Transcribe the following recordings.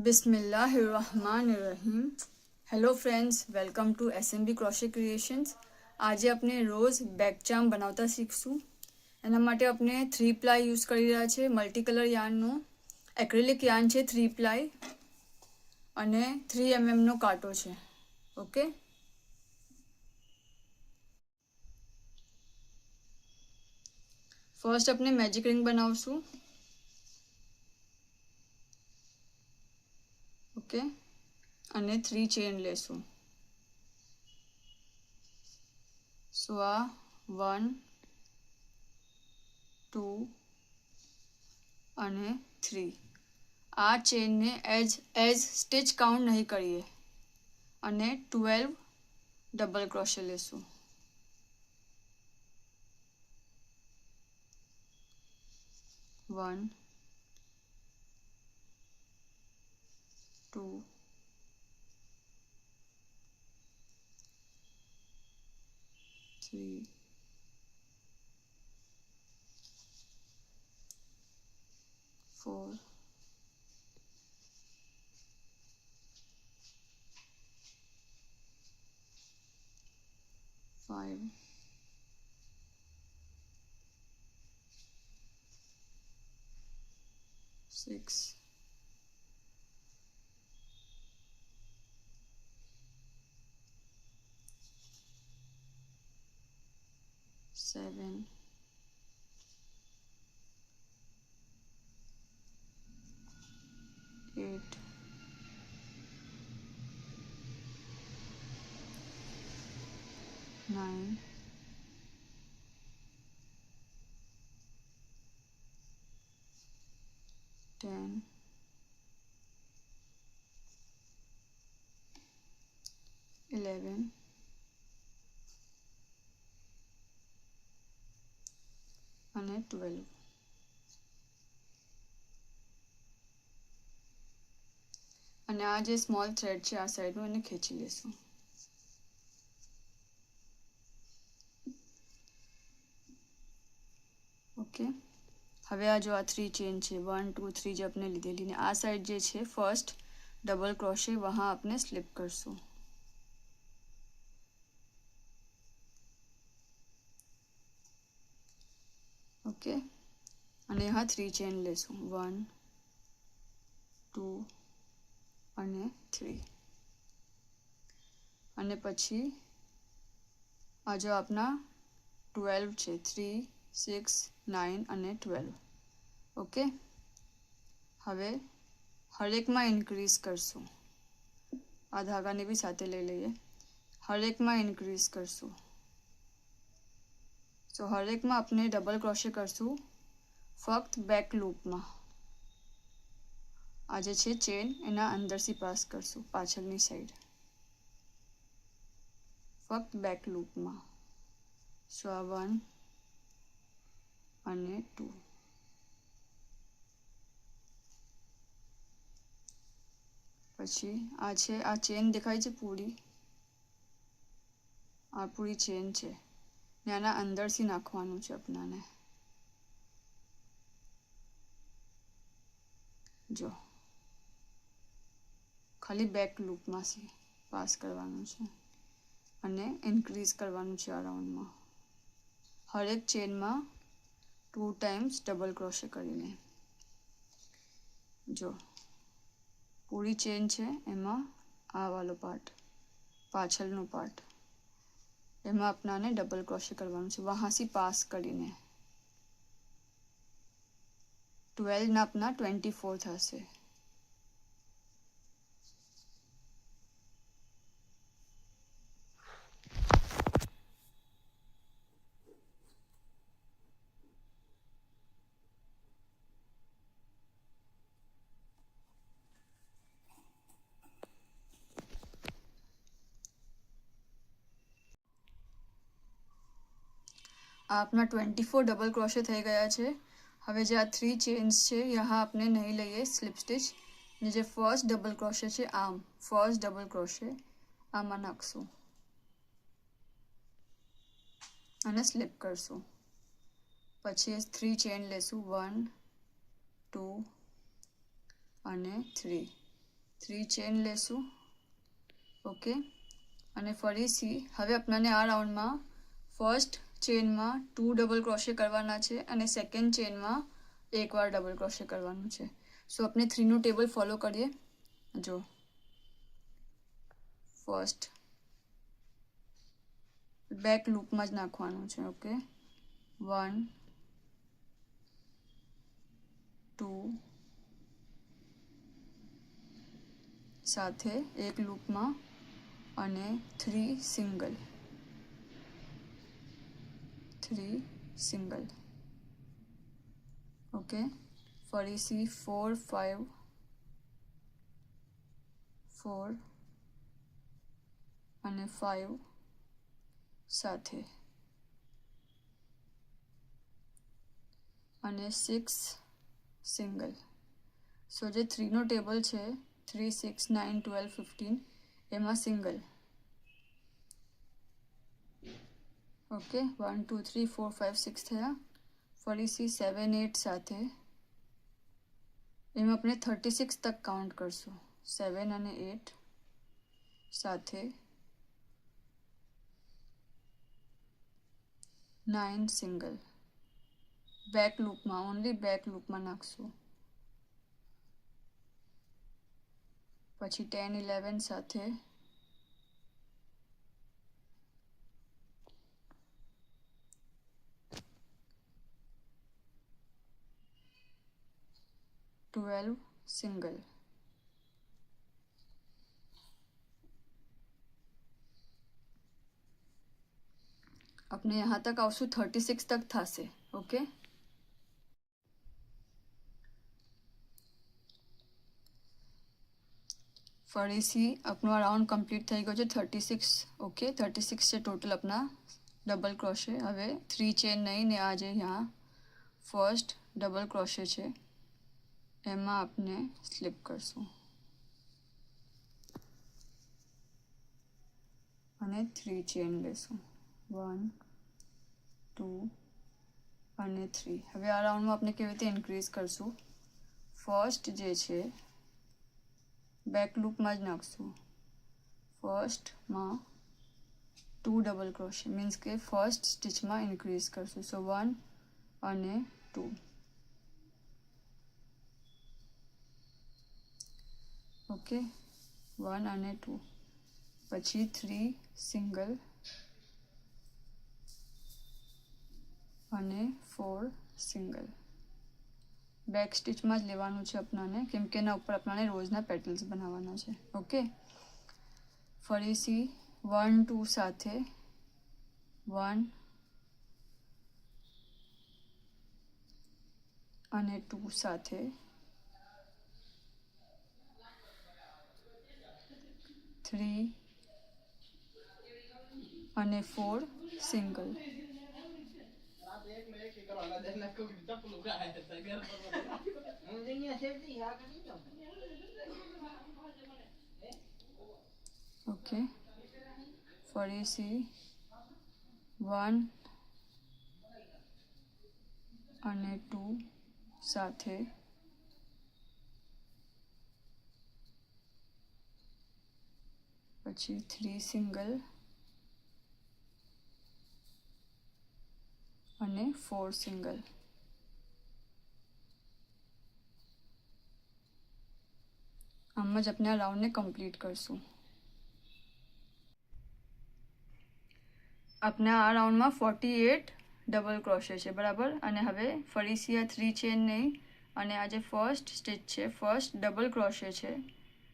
બિસ્મિલ્લાહિર્રહમાનિર્રહીમ. Hello friends, welcome to SMB crochet creations. આજે આપણે rose back charm બનાવતા શીખશું. એના માટે આપણે 3 પ્લાય યુઝ કરી રહ્યા છે, મલ્ટી કલર યાર્નનો. એક્રેલિક યાર્ન છે 3 પ્લાય અને 3 mm નો કાંટો છે. ઓકે, ફર્સ્ટ આપણે મેજિક રિંગ બનાવશું. ઓકે, અને 3 ચેન લેશું. સો આ 1 2 અને 3. આ ચેનને એઝ સ્ટિચ કાઉન્ટ નહીં કરીએ અને 12 ડબલ ક્રોશે લેશું. 1 2 3 4 5 6 7 8 9 10 11 અને 12. અને આ જે સ્મોલ થ્રેડ છે આ સાઈડનું એને ખેંચી લેશું. ઓકે, હવે આ જો આ 3 ચેન છે 1 2 3 જે આપણે લીધેલી ને આ સાઈડ જે છે ફર્સ્ટ ડબલ क्रोशे वहाँ આપણે સ્લિપ કરશું. ઓકે, અને यहाँ 3 ચેન લેશું 1 2 અને 3. અને પછી આ જો આપના 12 છે 3 6 9 અને 12. ઓકે, હવે હરેકમાં ઇન્ક્રીઝ કરશું. આ ધાગાને બી સાથે લઈ લઈએ. હરેકમાં ઇન્ક્રીઝ કરશું. સો હરેકમાં આપણે ડબલ ક્રોશે કરશું ફક્ત બેક લૂપમાં. આ જે છે ચેન એના અંદરથી પાસ કરશું પાછળની સાઈડ, ફક્ત બેક લૂપમાં. સો આ 1 અને 2. પછી આ છે આ ચેન દેખાય છે પૂરી, આ પૂરી ચેન છે ને આના અંદરથી નાખવાનું છે આપણાને. જો ખાલી બેક લૂપમાંથી પાસ કરવાનું છે અને ઇન્ક્રીઝ કરવાનું છે આ રાઉન્ડમાં. હરેક ચેનમાં 2 ટાઈમ્સ ડબલ ક્રોશે કરીને. જો પૂરી ચેન છે એમાં આ વાલો પાર્ટ પાછળનો પાર્ટ એમાં આપણાને ડબલ ક્રોશે કરવાનું છે વહાંથી પાસ કરીને. 12 ના આપણા 24 થશે. આ આપણા 24 ડબલ ક્રોશે થઈ ગયા છે. હવે જે આ 3 ચેન્સ છે यहाँ આપણે નહીં લઈએ સ્લિપ સ્ટિચ ને જે ફર્સ્ટ ડબલ ક્રોશે છે આમ ફર્સ્ટ ડબલ ક્રોશે આમાં નાખશું અને સ્લિપ કરશું. પછી 3 ચેન લેશું 1 2 અને 3. 3 ચેન લેશું. ઓકે, અને ફરીથી હવે આપણને આ રાઉન્ડમાં ફર્સ્ટ ચેનમાં 2 ડબલ ક્રોશે કરવાના છે અને સેકન્ડ ચેનમાં એકવાર ડબલ ક્રોશે કરવાનું છે. સો આપણે 3નું ટેબલ ફોલો કરીએ. જો ફર્સ્ટ બેક લૂપમાં જ નાખવાનું છે. ઓકે, 1 2 સાથે એક લૂપમાં અને 3 સિંગલ. ઓકે, ફરીથી 4 5 4 અને 5 સાથે અને 6 સિંગલ. સો જે 3નો ટેબલ છે 3 6 9 12 15 એમાં સિંગલ. ઓકે, 1 2 3 4 5 6 થયા. ફરીથી 7 8 સાથે એમાં આપણે 36 તક કાઉન્ટ કરશું. 7 અને 8 સાથે 9 સિંગલ. બેક લૂપમાં, ઓનલી બેક લૂપમાં નાખશું. પછી 10 11 સાથે 12 सिंगल. अपने यहाँ तक आवशु 36 तक थशे. ओके, फरीथी अपनो राउंड कम्प्लीट थई गयो छे 36. ओके, 36 से टोटल अपना डबल क्रोशे. हवे 3 चेन नहीं ने आज यहाँ फर्स्ट डबल क्रोशे छे एमा आपने स्लिप करशू અને 3 ચેન લેશું. 1 2 અને 3. હવે આ રાઉન્ડમાં આપણે કેવી રીતે ઇન્ક્રીઝ કરશું? ફર્સ્ટ જે છે બેક લૂપમાં જ નાખશું. ફર્સ્ટમાં 2 ડબલ ક્રોશે મીન્સ કે ફર્સ્ટ સ્ટિચમાં ઇન્ક્રીઝ કરશું. સો 1 અને 2. ઓકે, 1 અને 2. પછી 3 સિંગલ અને 4 સિંગલ. બેક સ્ટિચમાં જ લેવાનું છે આપણાને, કેમ કે એના ઉપર આપણાને રોઝના પેટલ્સ બનાવવાના છે. ઓકે, ફરીથી 1 2 સાથે 1 અને 2 સાથે 3 અને 4 સિંગલ. ઓકે, ફરીથી 1 અને 2 સાથે પછી 3 સિંગલ અને 4 સિંગલ. આમ જ આપણે આ રાઉન્ડને કમ્પ્લીટ કરશું. આપણે આ રાઉન્ડમાં 48 ડબલ ક્રોશે છે, બરાબર. અને હવે ફરીથી આ 3 ચેન નહીં અને આ જે ફર્સ્ટ સ્ટિચ છે ફર્સ્ટ ડબલ ક્રોશે છે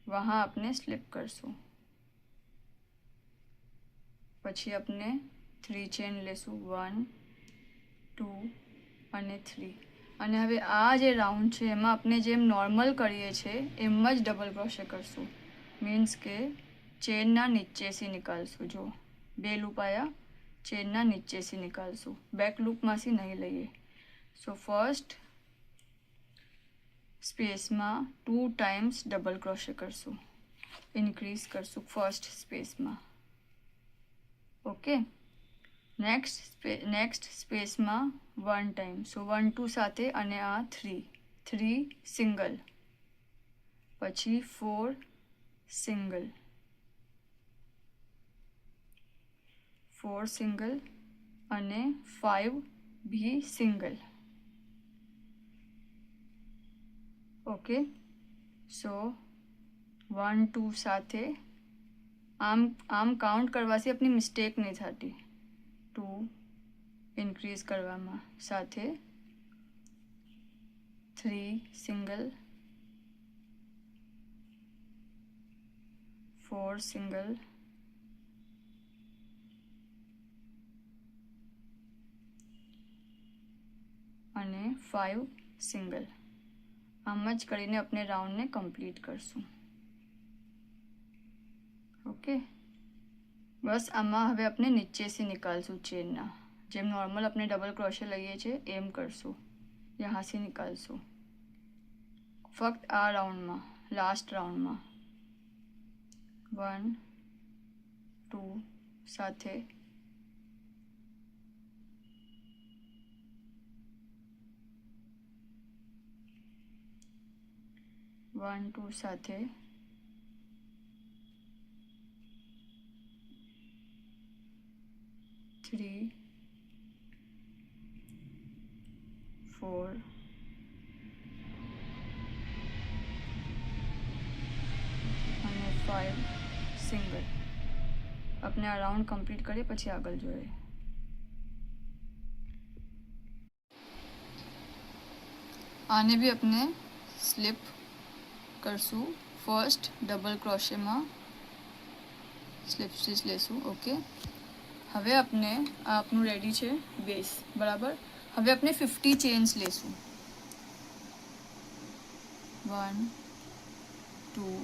વहाँ આપણે સ્લિપ કરશું. પછી આપણે 3 ચેન લેશું. 1 2 અને 3. અને હવે આ જે રાઉન્ડ છે એમાં આપણે જેમ નોર્મલ કરીએ છીએ એમ જ ડબલ ક્રોશે કરશું. મીન્સ કે ચેનના નીચેથી નિકાલશું. જો 2 લૂપ આવ્યા, ચેનના નીચેથી નિકાલશું, બેક લૂપમાંથી નહીં લઈએ. સો ફર્સ્ટ સ્પેસમાં 2 ટાઈમ્સ ડબલ ક્રોશે કરશું, ઇન્ક્રીઝ કરશું ફર્સ્ટ સ્પેસમાં. ઓકે, નેક્સ્ટ સ્પેસમાં 1 ટાઈમ. સો 1 2 સાથે અને આ 3 સિંગલ. પછી 4 સિંગલ, 4 સિંગલ અને 5 બી સિંગલ. ઓકે, સો 1 2 સાથે આમ કાઉન્ટ કરવાથી આપણી મિસ્ટેક નહીં થતી. 2 ઇન્ક્રીઝ કરવામાં સાથે 3 સિંગલ, 4 સિંગલ અને 5 સિંગલ. આમ જ કરીને આપણે રાઉન્ડને કમ્પ્લીટ કરશું. ઓકે, બસ આમાં હવે આપણે નીચેથી નિકાલશું ચેનના, જેમ નોર્મલ આપણે ડબલ ક્રોશે લઈએ છીએ એમ કરશું. યહાંથી નિકાલશું ફક્ત આ રાઉન્ડમાં, લાસ્ટ રાઉન્ડમાં. 1 2 સાથે 1 2 સાથે 3 4 અને 5 સિંગલ. આપણે આ રાઉન્ડ કમ્પ્લીટ કરીએ પછી આગળ જોઈએ. આને બી આપણે સ્લીપ કરશું. ફર્સ્ટ ડબલ ક્રોશેમાં સ્લીપ સ્ટીચ લેશું. ઓકે, હવે આપણે આપનું રેડી છે બેઝ, બરાબર. હવે આપણે 50 ચેન્સ લેશું. 1 2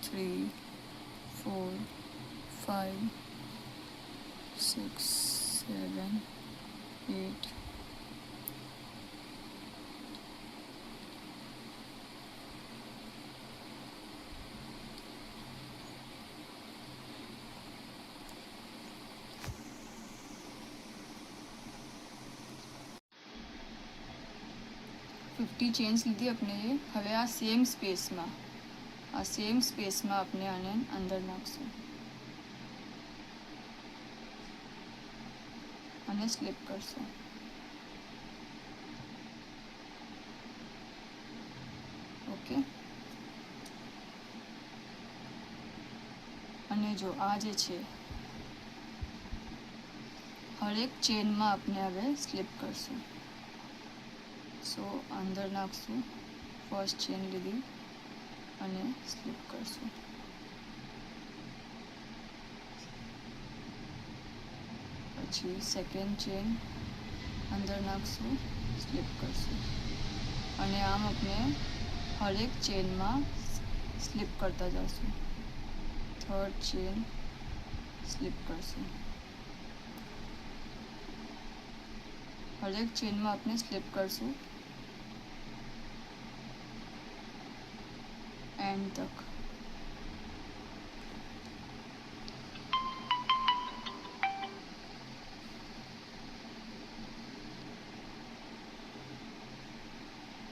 3 4 5 6 7 8 50 ચેન્સ લીધી આપણે. હવે આ સેમ સ્પેસમાં આપણે આને અંદર નાખશું અને સ્લીપ કરશું. ઓકે, અને જો આ જે છે હરેક ચેનમાં આપણે હવે સ્લીપ કરશું. સો અંદર નાખશું, ફર્સ્ટ ચેન લીધી અને સ્લીપ કરશું. પછી સેકન્ડ ચેન અંદર નાખશું, સ્લીપ કરશું. અને આમ આપણે હરેક ચેનમાં સ્લીપ કરતા જઈશું. થર્ડ ચેન સ્લીપ કરશું. હરેક ચેનમાં આપણે સ્લીપ કરશું એન્ડ તક.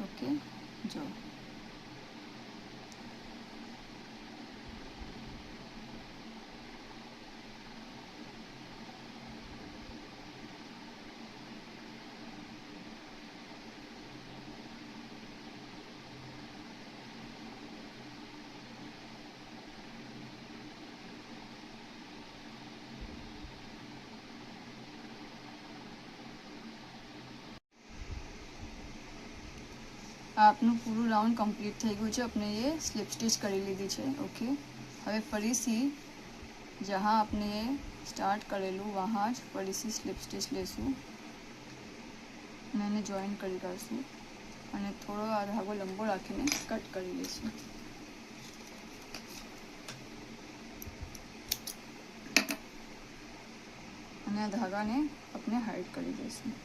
ઓકે, જો આપનું પૂરું રાઉન્ડ કમ્પ્લીટ થઈ ગયું છે. આપણે એ સ્લીપ સ્ટિચ કરી લીધી છે. ઓકે, હવે ફરીથી જहाँ આપણે એ સ્ટાર્ટ કરેલું વहाँ જ ફરીથી સ્લીપ સ્ટિચ લેશું અને એને જોઈન કરી કાઢશું અને થોડો આ ધાગો લંબો રાખીને કટ કરી લઈશું. અને આ ધાગાને આપણે હાઈડ કરી દઈશું.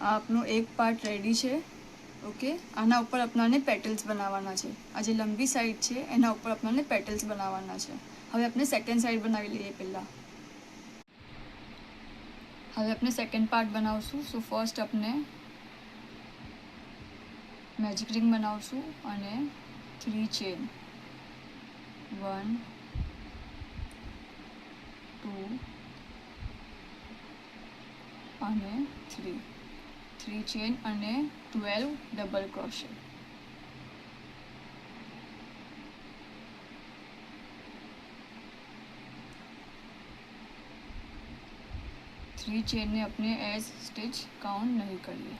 આ આપનો એક પાર્ટ રેડી છે. ઓકે, આના ઉપર આપણાને પેટલ્સ બનાવવાના છે. આ જે લંબી સાઈડ છે એના ઉપર આપણાને પેટલ્સ બનાવવાના છે. હવે આપણે સેકન્ડ સાઈડ બનાવી લઈએ પહેલાં. હવે આપણે સેકન્ડ પાર્ટ બનાવશું. સો ફર્સ્ટ આપણે મેજિક રિંગ બનાવશું અને 3 ચેન 1 2 અને 3 ચેન અને 12 ડબલ ક્રોશેટ. थ्री चेन ने अपने एज स्टिच काउंट नहीं करिए.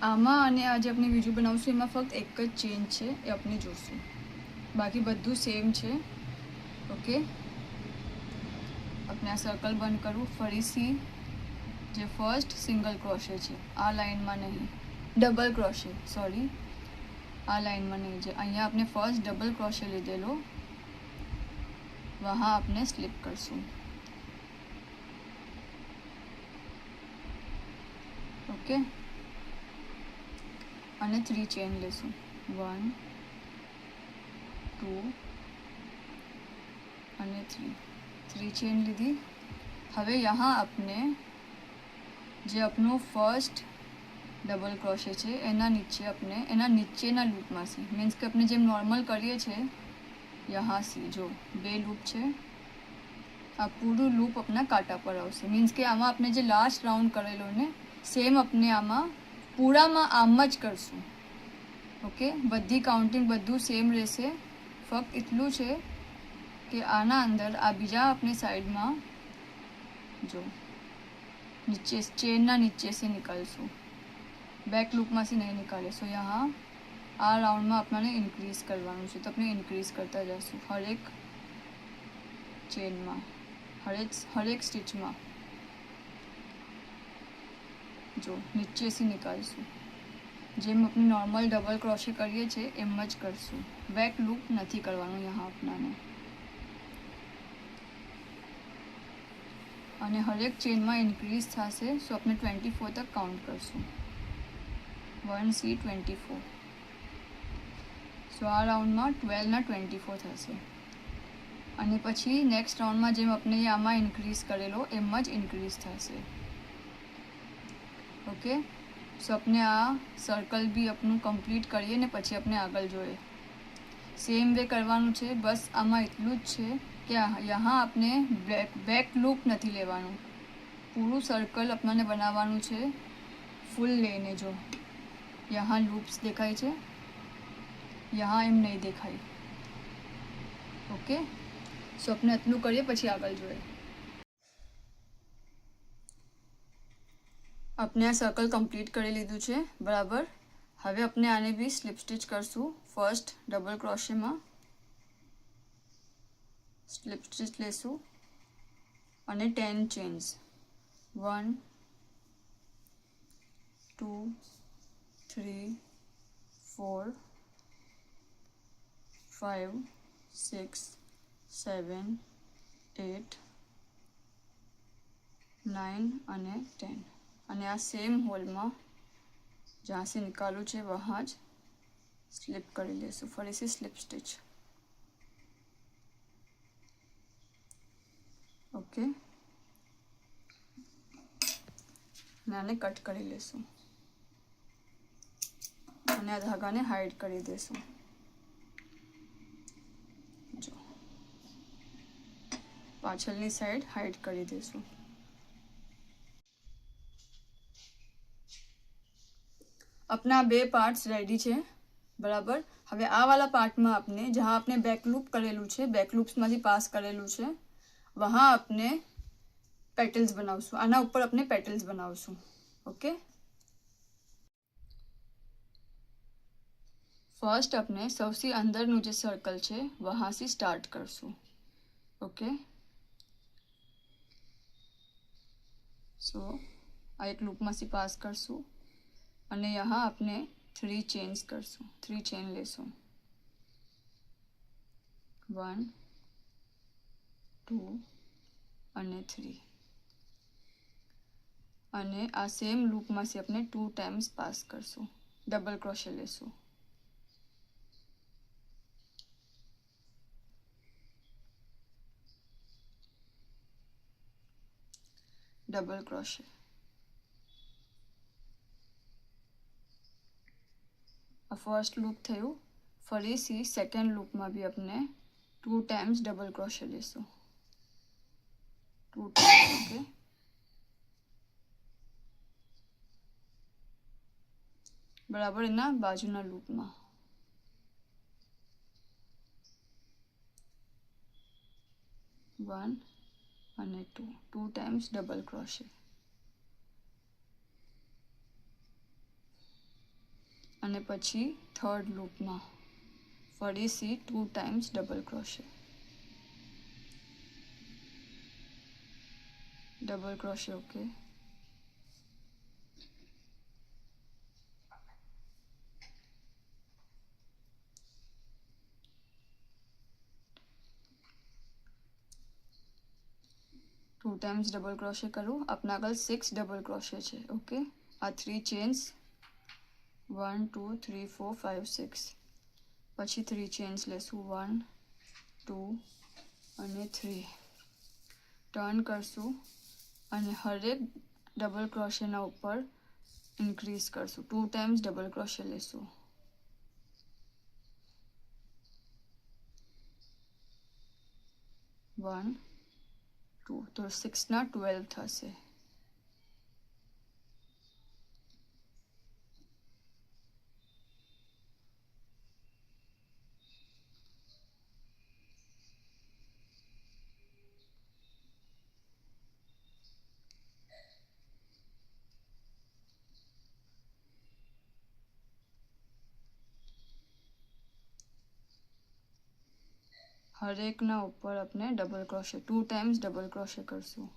આમાં અને આજે આપણે બીજું બનાવશું એમાં ફક્ત એક જ ચેન છે એ આપણે જોશું, બાકી બધું સેમ છે. ઓકે, આપણે આ સર્કલ બંધ કરવું. ફરીથી જે ફર્સ્ટ સિંગલ ક્રોશે છે આ લાઇનમાં નહીં, ડબલ ક્રોશે સોરી, આ લાઇનમાં નહીં, જે અહીંયા આપણે ફર્સ્ટ ડબલ ક્રોશે લીધેલો વहाँ આપણે સ્લીપ કરશું. ઓકે, અને 3 ચેન લેશું 1 2 અને 3 ચેન લીધી. હવે यहाँ આપણે જે આપણું ફર્સ્ટ ડબલ ક્રોશે છે એના નીચે આપણે એના નીચેના લૂપમાંથી, મીન્સ કે આપણે જેમ નોર્મલ કરીએ છીએ यहाँથી જો 2 લૂપ છે, આ પૂરું લૂપ આપણા કાંટા પર આવશે. મીન્સ કે આમાં આપણે જે લાસ્ટ રાઉન્ડ કરેલો ને સેમ આપણે આમાં પૂરામાં આમ જ કરશું. ઓકે, બધી કાઉન્ટિંગ બધું સેમ રહેશે, ફક્ત એટલું છે કે આના અંદર આ બીજા આપણે સાઈડમાં જો નીચે ચેનના નીચે से निकालશું, બેક લૂપમાંથી નહીં નિકાલે. સો यहाँ આ રાઉન્ડમાં આપણને ઇન્ક્રીઝ કરવાનું છે, તો આપણે ઇન્ક્રીઝ કરતા જઈશું હરેક ચેનમાં, હરેક સ્ટિચમાં. જો નીચેથી નિકાલશું, જેમ આપણે નોર્મલ ડબલ ક્રોશે કરીએ છીએ એમ જ કરશું, બેક લૂપ નથી કરવાનું यहाँ આપણાને. અને હરેક ચેનમાં ઇન્ક્રીઝ થશે. સો આપણે 24 તક કાઉન્ટ કરશું, 1 C 24. સો આ રાઉન્ડમાં 12 ના 24 થશે. અને પછી નેક્સ્ટ રાઉન્ડમાં જેમ આપણે આમાં ઇન્ક્રીઝ કરેલો એમ જ ઇન્ક્રીઝ થશે. ઓકે, સો આપણે આ સર્કલ બી આપણું કમ્પ્લીટ કરીએ ને પછી આપણે આગળ જોઈએ. સેમ વે કરવાનું છે, બસ આમાં એટલું જ છે કે यहाँ આપણે બેક લૂપ નથી લેવાનું, પૂરું સર્કલ આપણને બનાવવાનું છે ફૂલ લઈને. જો यहाँ લૂપ્સ દેખાય છે, यहाँ એમ નહીં દેખાય. ઓકે, સો આપણે એટલું કરીએ પછી આગળ જોઈએ. આપણે આ સર્કલ કમ્પ્લીટ કરી લીધું છે બરાબર. હવે આપણે આને બી સ્લીપ સ્ટિચ કરશું. ફર્સ્ટ ડબલ ક્રોશેમાં સ્લીપ સ્ટિચ લેશું અને 10 ચેન્સ 1 2 3 4 5 6 7 8 9 અને 10. અને આ સેમ હોલમાં જ્યાં से निकालू છે વहाँ જ સ્લીપ કરી લેશું. ફરીથી સ્લીપ સ્ટિચ ઓકે, અને આને કટ કરી લેશું અને આ ધાગાને હાઈડ કરી દેશું. જો પાછળની સાઈડ હાઈડ કરી દેશું. अपना बे पार्ट्स रेडी है बराबर. હવે આ વાला પાર્ટમાં આપણે જ્યાં આપણે બેક લૂપ કરેલું છે, બેક લૂપ્સમાંથી પાસ કરેલું છે, વहाँ આપણે પેટલ્સ બનાવશું. આના ઉપર આપણે પેટલ્સ બનાવશું. ઓકે, ફર્સ્ટ આપણે સૌથી અંદરનું જે સર્કલ છે વहाँથી સ્ટાર્ટ કરશું. ઓકે, સો આ એક લૂપમાંથી પાસ કરશું અને यहाँ આપણે 3 ચેન્સ કરશું. 3 ચેન લેશું. 1 2 અને 3 અને આ સેમ લૂપમાંથી આપણે 2 ટાઈમ્સ પાસ કરશું. ડબલ ક્રોશે લેશું. ડબલ ક્રોશે. આ ફર્સ્ટ લૂપ થયું. ફરીથી સેકન્ડ લૂપમાં બી આપણે 2 ટાઈમ્સ ડબલ ક્રોશે લેશું. 2 ટાઈમ્સ. ઓકે, બરાબર એના બાજુના લૂપમાં 1 અને 2 ટાઈમ્સ ડબલ ક્રોશે અને પછી થર્ડ લૂપમાં ફરીથી 2 times double crochet. Double crochet. Okay, two times double crochet करूँ. अपना આગળ 6 ડબલ ક્રોશે છે. ઓકે, આ 3 ચેન્સ 1 2 3 4 5 6 પછી 3 ચેન્સ લેશું. 1 2 અને 3 ટર્ન કરશું અને હરેક ડબલ ક્રોશેના ઉપર ઇન્ક્રીઝ કરશું. 2 ટાઈમ્સ ડબલ ક્રોશે લેશું. 1 2 તો 6 ના 12 થશે. હરેકના ઉપર આપણે ડબલ ક્રોશે 2 ટાઈમ્સ ડબલ ક્રોશે કરશું.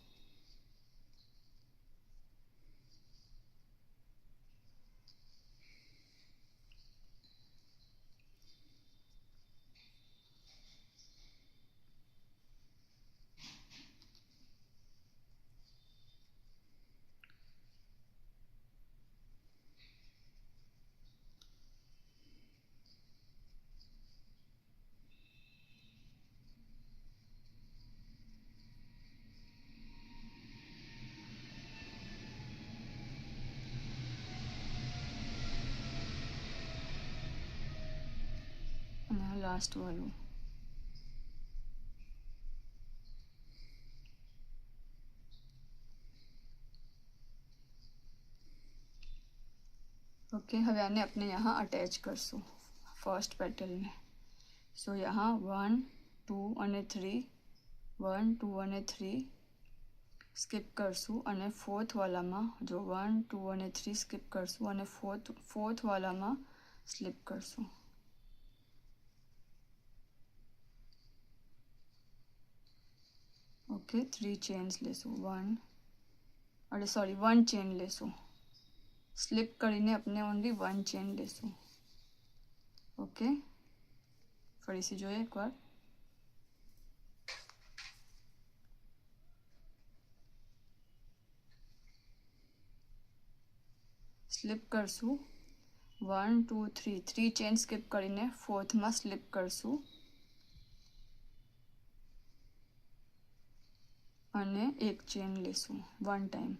અને લાસ્ટ વાળું. ओके, હવે આને આપણે यहाँ અટેચ કરશું ફર્સ્ટ પેટલને. સો यहाँ 1 2 અને 3 1 2 અને 3 સ્કીપ કરશું અને ફોર્થ વાલામાં જો 1 2 અને 3 સ્કીપ કરશું અને ફોર્થ વાલામાં સ્લીપ કરશું. ઓકે, 3 ચેન્સ લેશું. 1 ચેન લેશું. સ્લીપ કરીને આપણે ઓનલી 1 ચેન લેશું. ઓકે, ફરીથી જોઈએ એકવાર. સ્લીપ કરશું 1 2 3 ચેન સ્કીપ કરીને ફોર્થમાં સ્લીપ કરશું અને એક ચેન લેશું 1 ટાઈમ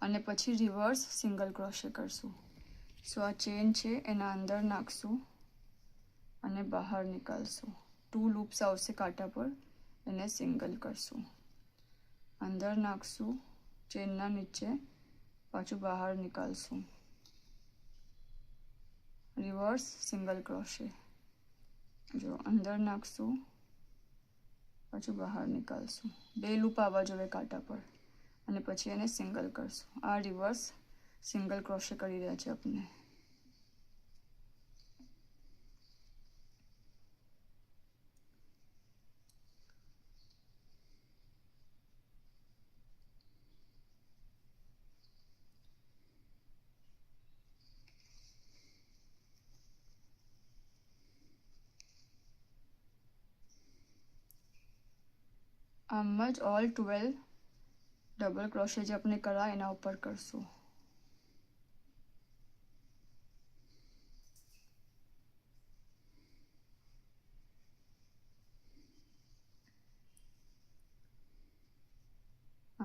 અને પછી રિવર્સ સિંગલ ક્રોશે કરશું. સો આ ચેન છે એના અંદર નાખશું અને બહાર નીકાળશું. 2 લૂપ્સ આવશે કાંટા પર, એને સિંગલ કરશું, અંદર નાખશું, ચેનના નીચે પાછું બહાર નીકાળશું, રિવર્સ સિંગલ ક્રોશે. જો અંદર નાખશું, પાછું બહાર નીકાળશું. 2 લૂપ આવવા જોઈએ કાંટા પર અને પછી એને સિંગલ કરશું. આ રિવર્સ સિંગલ ક્રોશે કરી રહ્યા છે આપણે. આમ જ ઓલ 12 ડબલ ક્રોશે જે આપણે કરા એના ઉપર કરશું.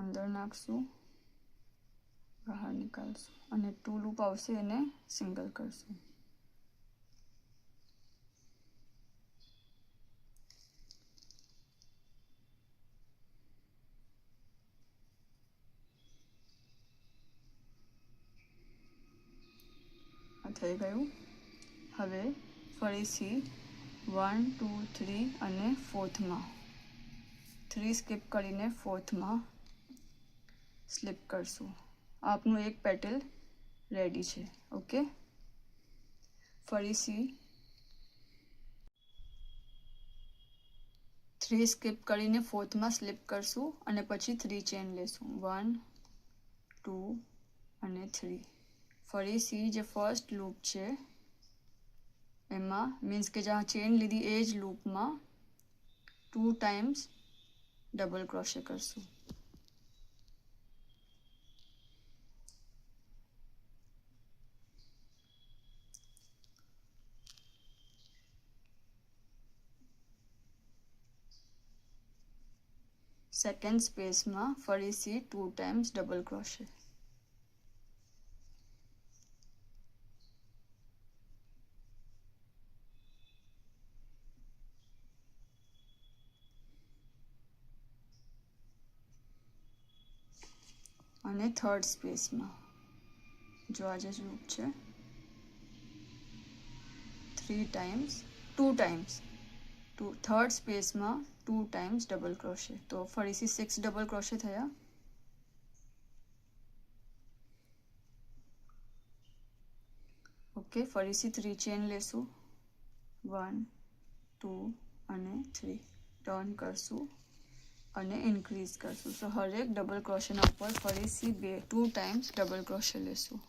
અંદર નાખશું, બહાર નીકાળશું અને 2 લૂપ આવશે એને સિંગલ કરશું. થઈ ગયું. હવે ફરીથી 1 2 3 અને 4થમાં 3 સ્કીપ કરીને 4થમાં સ્લીપ કરશું. આપનું એક પેટલ રેડી છે. ઓકે, ફરીથી 3 સ્કીપ કરીને 4થમાં સ્લીપ કરશું અને પછી 3 ચેન લેશું 1 2 અને 3. ફરીથી જે ફર્સ્ટ લૂપ છે એમાં મીન્સ કે જ્યાં ચેન લીધી એ જ લૂપમાં 2 ટાઈમ્સ ડબલ ક્રોશે કરશું. સેકન્ડ સ્પેસમાં ફરીથી 2 ટાઈમ્સ ડબલ ક્રોશે. અને થર્ડ સ્પેસમાં જો આ જે લૂપ છે 3 ટાઈમ્સ 2 ટાઈમ્સ થર્ડ સ્પેસમાં 2 ટાઈમ્સ ડબલ ક્રોશે. તો ફરીથી 6 ડબલ ક્રોશે થયા. ઓકે, ફરીથી 3 ચેન લેશું 1 2 અને 3. ટર્ન કરશું અને ઇન્ક્રીઝ કરશું. સો હરેક ડબલ ક્રોશેના ઉપર ફરીથી 2 ટાઈમ્સ ડબલ ક્રોશે લેશું.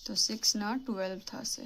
તો 6 ના 12 થશે.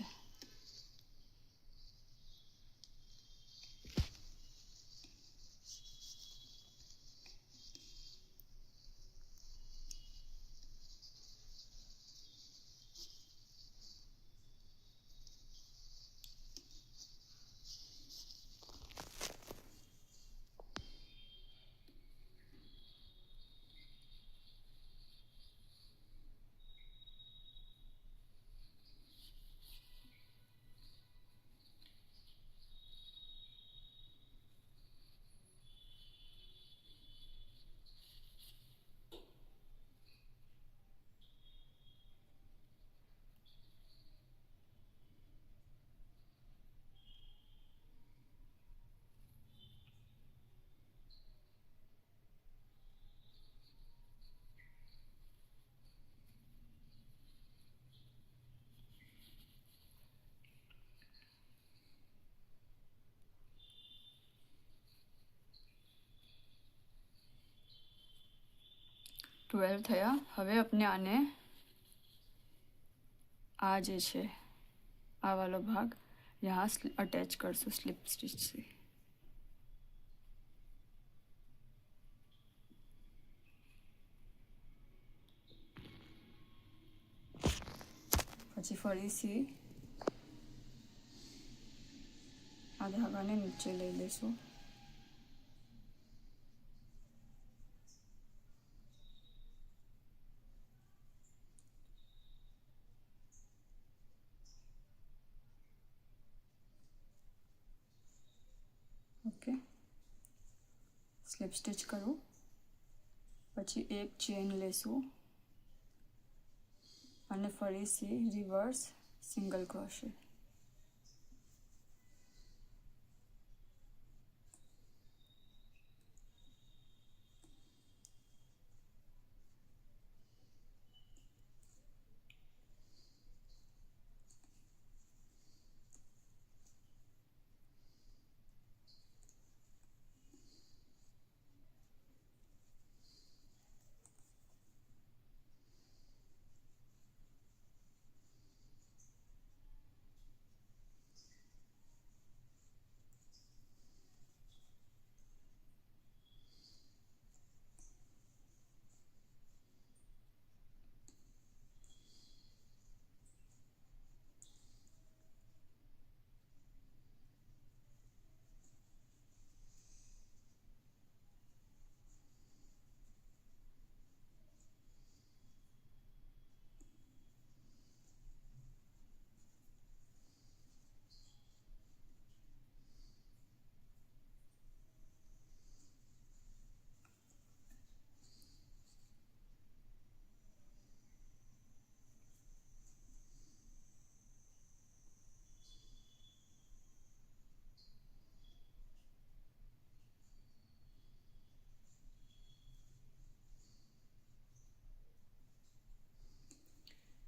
12 થયા। હવે આપણે આને आ जे छे आ वाला भाग यहाँ अटैच करसु स्लिप स्टिच से। पछी फरीथी आ धागाने नीचे लई लेशु। ओके, स्लिप स्टिच करूँ पछी एक चेन लेशू અને ફરીથી રિવર્સ સિંગલ ક્રોશે।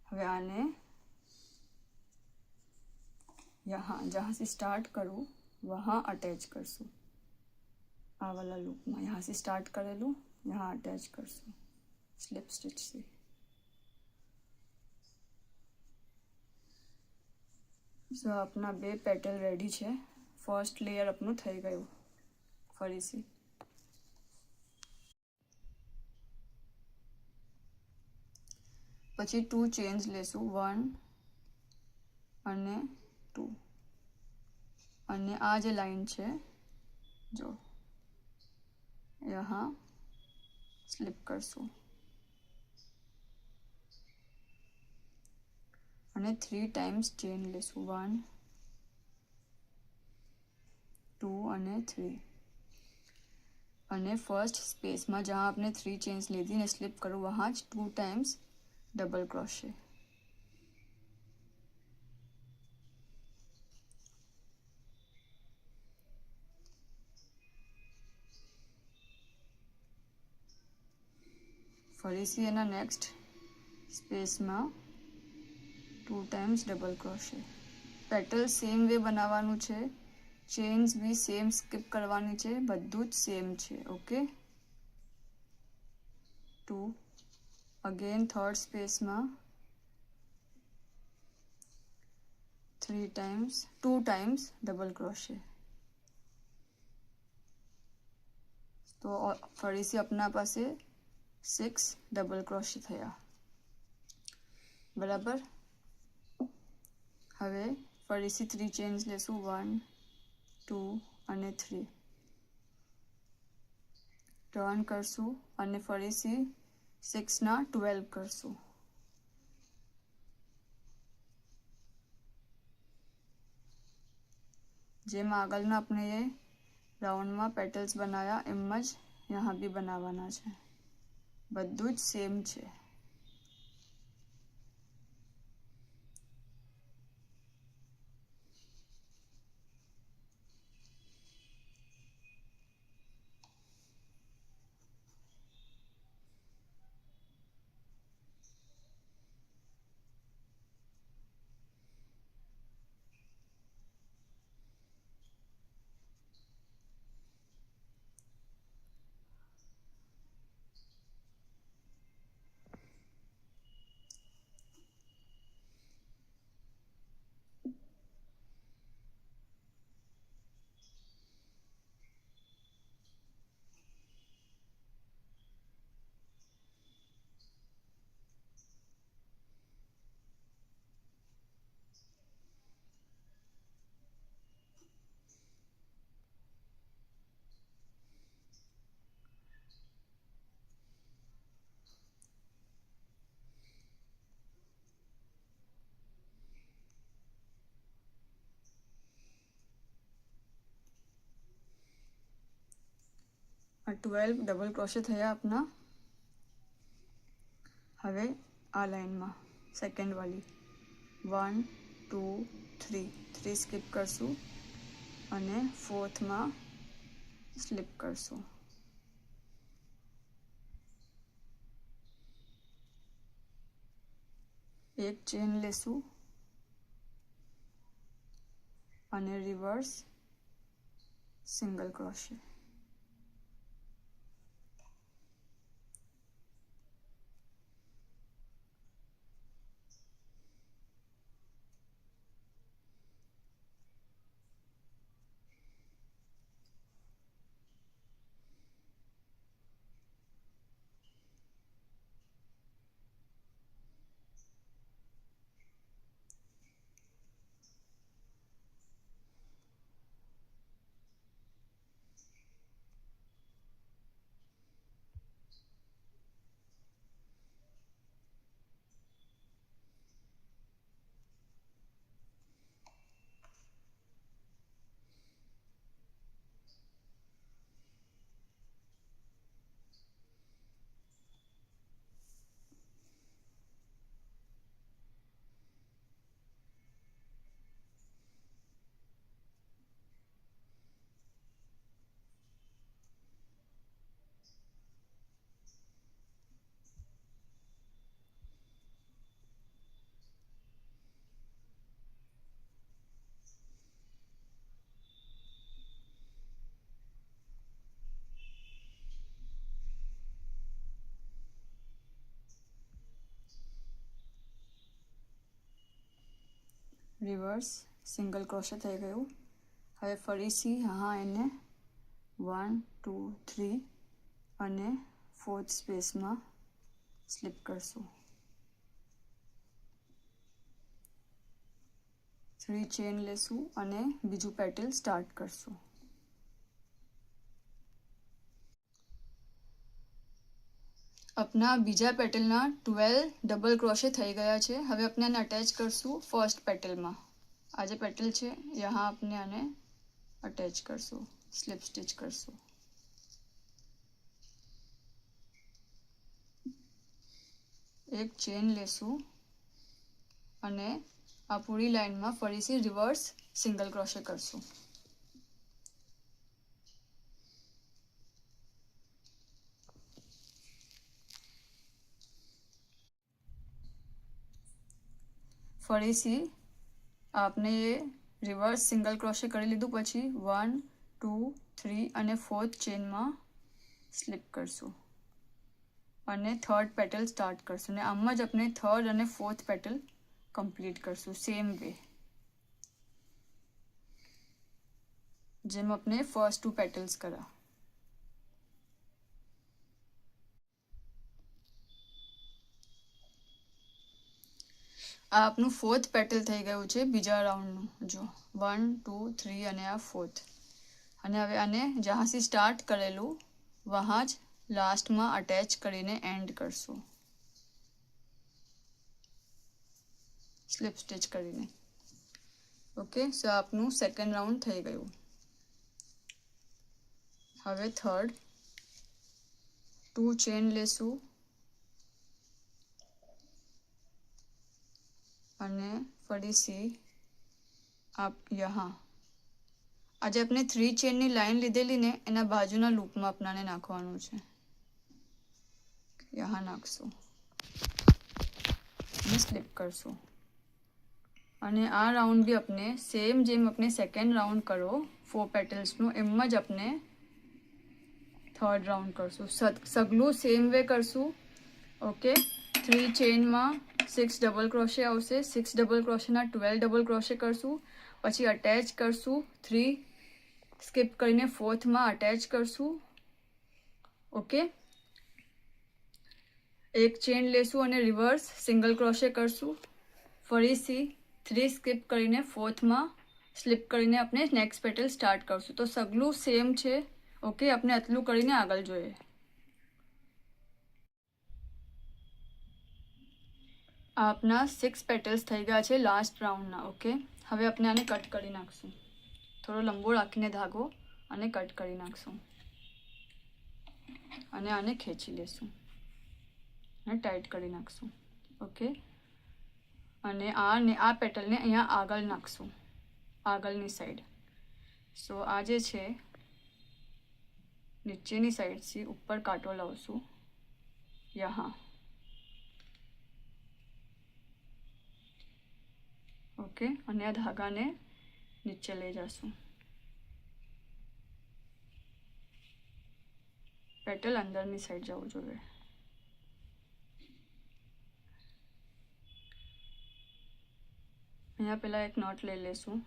હવે આને यहाँ जहाँ से स्टार्ट करूँ वहाँ अटैच करसूँ। आ वाला लूप में यहाँ से स्टार्ट करेलू यहाँ अटैच करसूँ स्लिप स्टिच से। सो अपना बे पेटल रेडी है। फर्स्ट लेयर अपनू थई गयु। फरीथी पछी 2 चेन्स लेशू 1 અને 2 અને आ जे लाइन है जो यहाँ स्लिप करसू અને 3 टाइम्स चेन लेशू 1 2 અને 3 અને फर्स्ट स्पेस में जहाँ आपने 3 चेन्स लीधी ने स्लिप करूँ वहाँ ज 2 टाइम्स डबल क्रोशे। फरीथी एना नेक्स्ट स्पेस में 2 times double crochet. Petal same way बनावानुं छे, चेन्स भी सेम स्कीप करवानी छे, बधुं ज सेम छे। ओके, 2 अगेन थर्ड स्पेस में 2 टाइम्स डबल क्रोशे। तो फरीथी अपना पासे 6 डबल क्रोशे थया बराबर। हवे फरीथी 3 चेन्स लेशू 1 2 અને 3 टर्न करशू અને फरीथी 6 ના 12 करशू। जेम आगळना आपणे ये राउंड में पेटल्स बनाया एम ज यहाँ भी बनावाना छे। बधुं ज सेम छे। 12 ડબલ ક્રોશે થયા આપના. હવે આ લાઈનમાં સેકન્ડ વાળી 1 2 3 સ્કીપ કરશું અને ફોર્થમાં સ્લીપ કરશું. એક ચેન લેશું અને રિવર્સ સિંગલ ક્રોશે. રિવર્સ સિંગલ ક્રોશે થઈ ગયું. હવે ફરીથી એને 1 2 3 અને ફોર્થ સ્પેસમાં સ્લીપ કરશું. 3 ચેન લેશું અને બીજું પેટલ સ્ટાર્ટ કરશું. अपना बीजा पेटलना 12 डबल क्रोशे થઈ ગયા છે. હવે આપણે આને અટેચ કરશું ફર્સ્ટ પેટલમાં. આ જે પેટલ છે यहाँ આપણે આને અટેચ કરશું, સ્લિપ સ્ટિચ કરશું. એક ચેન લેશું અને આ પૂરી લાઈનમાં ફરીથી રિવર્સ સિંગલ ક્રોશે કરશું. ફરીથી આપને એ રિવર્સ સિંગલ ક્રોશે કરી લીધું પછી 1 2 3 અને ફોર્થ ચેનમાં સ્લીપ કરશું અને થર્ડ પેટલ સ્ટાર્ટ કરશું અને આમ જ આપણે થર્ડ અને ફોર્થ પેટલ કમ્પ્લીટ કરશું સેમ વે જેમ આપણે ફર્સ્ટ 2 પેટલ્સ કરા. આ આપનું ફોર્થ પેટલ થઈ ગયું છે બીજા રાઉન્ડનું. જો 1 2 3 અને આ ફોર્થ. અને હવે આને જ્યાંથી સ્ટાર્ટ કરેલું વહાં જ લાસ્ટમાં અટેચ કરીને એન્ડ કરશું સ્લીપ સ્ટિચ કરીને. ઓકે, સો આપનું સેકન્ડ રાઉન્ડ થઈ ગયું. હવે થર્ડ 2 ચેન લેશું અને ફરીથી આપ यहाँ આજે આપણે 3 ચેનની લાઈન લીધેલી ને એના બાજુના લૂપમાં આપણાને નાખવાનું છે. यहाँ નાખશું અને સ્લીપ કરશું અને આ રાઉન્ડ બી આપણે સેમ જેમ આપણે સેકન્ડ રાઉન્ડ કરો 4 પેટલ્સનું એમ જ આપણે થર્ડ રાઉન્ડ કરશું. સગલું સેમ વે કરશું. ઓકે, 3 ચેનમાં 6 ડબલ ક્રોશે આવશે. 6 ડબલ ક્રોશેના 12 ડબલ ક્રોશે કરશું. પછી અટેચ કરશું 3 સ્કીપ કરીને ફોર્થમાં અટેચ કરશું. ઓકે, એક ચેન લેશું અને રિવર્સ સિંગલ ક્રોશે કરશું. ફરીથી 3 સ્કીપ કરીને ફોર્થમાં સ્લીપ કરીને આપણે નેક્સ્ટ પેટલ સ્ટાર્ટ કરશું. તો સગલું સેમ છે. ઓકે, આપણે આટલું કરીને આગળ જોઈએ. આપના 6 પેટલ્સ થઈ ગયા છે લાસ્ટ રાઉન્ડના. ઓકે, હવે આપણે આને કટ કરી નાખશું. થોડો લંબો રાખીને ધાગો અને કટ કરી નાખશું. અને આને ખેંચી લેશું અને ટાઈટ કરી નાખશું. ઓકે, અને આ પેટલને અહીંયા આગળ નાખશું, આગળની સાઈડ. સો આ જે છે નીચેની સાઈડથી ઉપર કાંટો લાવશું યહાં. ઓકે, અને આ ધાગાને નીચે લઈ જશું. પેટલ અંદરની સાઈડ જવું જોઈએ. અહીંયા પહેલાં એક નોટ લઈ લેશું.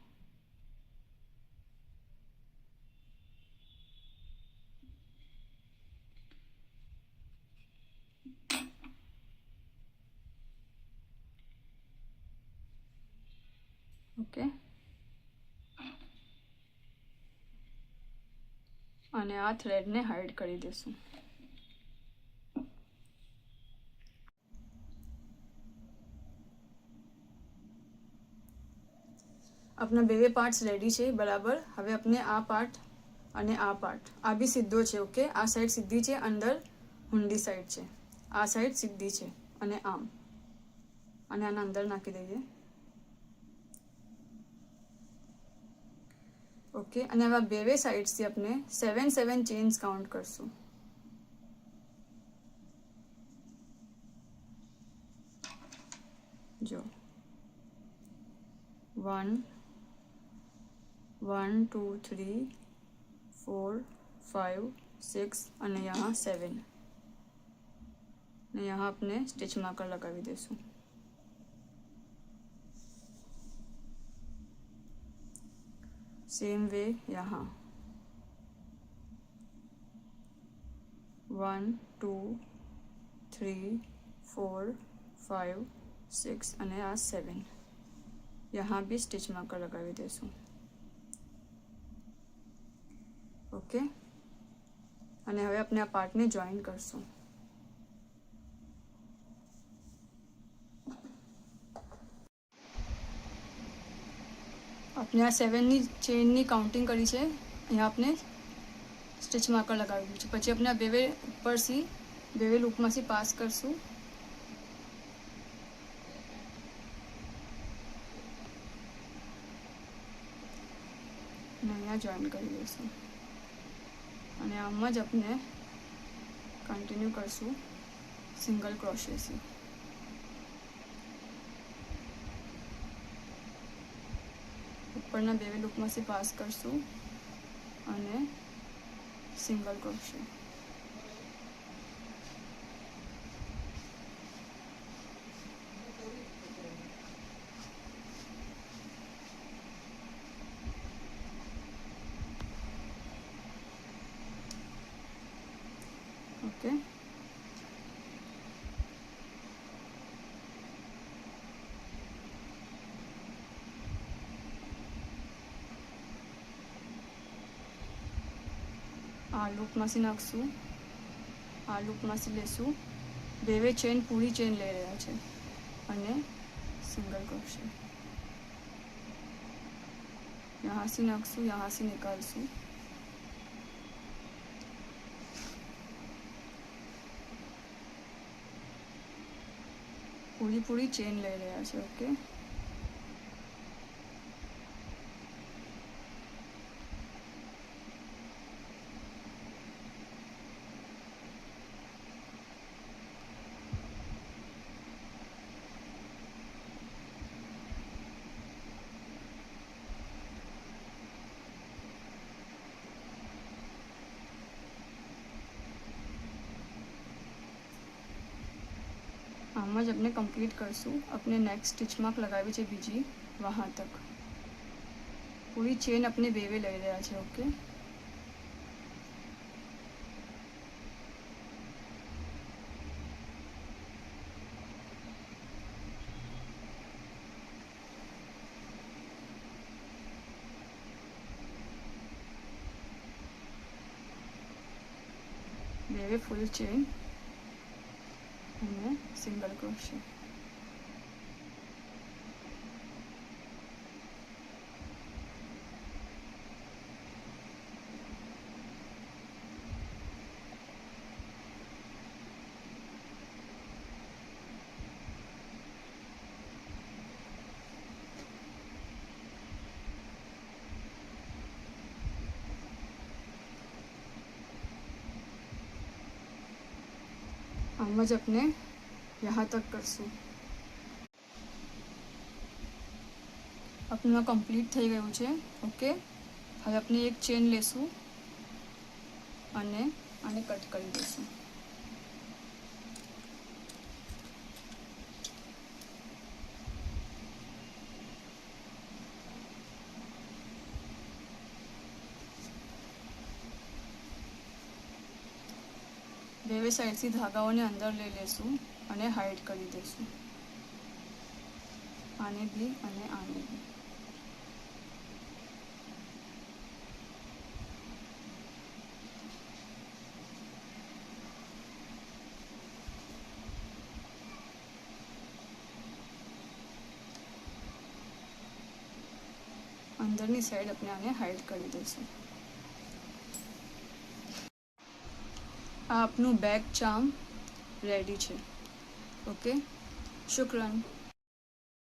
ઓકે, અને આ થ્રેડને હાઈડ કરી દેશું. આપણા બે પાર્ટ્સ રેડી છે બરાબર. હવે આપણે આ પાર્ટ અને આ પાર્ટ, આ બી સીધો છે. ઓકે, આ સાઈડ સીધી છે, અંદર ઊંડી સાઈડ છે. આ સાઈડ સીધી છે અને આમ, અને આના અંદર નાખી દઈએ. ઓકે, અને હવે બે સાઈડથી આપણે 7 ચેન્સ કાઉન્ટ કરશું. જો 1 1 2 3 4 5 6 અને यहाँ 7 ને यहाँ अपने स्टिच मार्कर लगावी देसुं. सेम वे यहाँ 1 2 3 4 5 6 અને આ 7 यहाँ भी स्टिच मार्कर लगावी देसुं. ओके, અને હવે આપણે આ પાર્ટને જોઈન કરશું. આપણે આ 7ની ચેનની કાઉન્ટિંગ કરી છે. અહીંયા આપણે સ્ટિચ માર્કર લગાવ્યું છે. પછી આપણે આ બે ઉપરથી બે લૂપમાંથી પાસ કરશું. અને અહીંયા જોઈન કરી દઈશું. અને આમ જ આપણે કન્ટિન્યુ કરશું સિંગલ ક્રોશેથી. ઉપરના બે લૂપમાંથી પાસ કરશું અને સિંગલ ક્રોશે. ઓકે, આ લૂપમાંથી નાખશું, આ લૂપમાંથી લેશું. બે ચેન પૂરી ચેન લઈ રહ્યા છે અને સિંગલ ક્રોશે. यहाँ से नाखશું, यहाँ से निकालશું. પૂરી ચેન લઈ રહ્યા છે. ઓકે, આમ જ આપણે કમ્પ્લીટ કરશું. આપણે નેક્સ્ટ સ્ટિચ માર્ક લગાવી છે બીજી, વહાં તક પૂરી ચેન આપણે બે લઈ રહ્યા છે. ઓકે, બે ફૂલ ચેન અને સિંગલ ક્રોશે. આમ જ આપણે યહાં તક કરશું. આપણું કમ્પ્લીટ થઈ ગયું છે. ઓકે, હવે આપણે એક ચેન લેશું અને આને કટ કરી દઈશું. બે સાઈડથી ધાગાઓને અંદર લઈ લેશું અને હાઈડ કરી દઈશું. આને બી અને આને બી. અંદરની સાઈડ આપણે આને હાઈડ કરી દઈશું. આ આપનું બેક ચાર્મ રેડી છે. ઓકે, શુક્રન.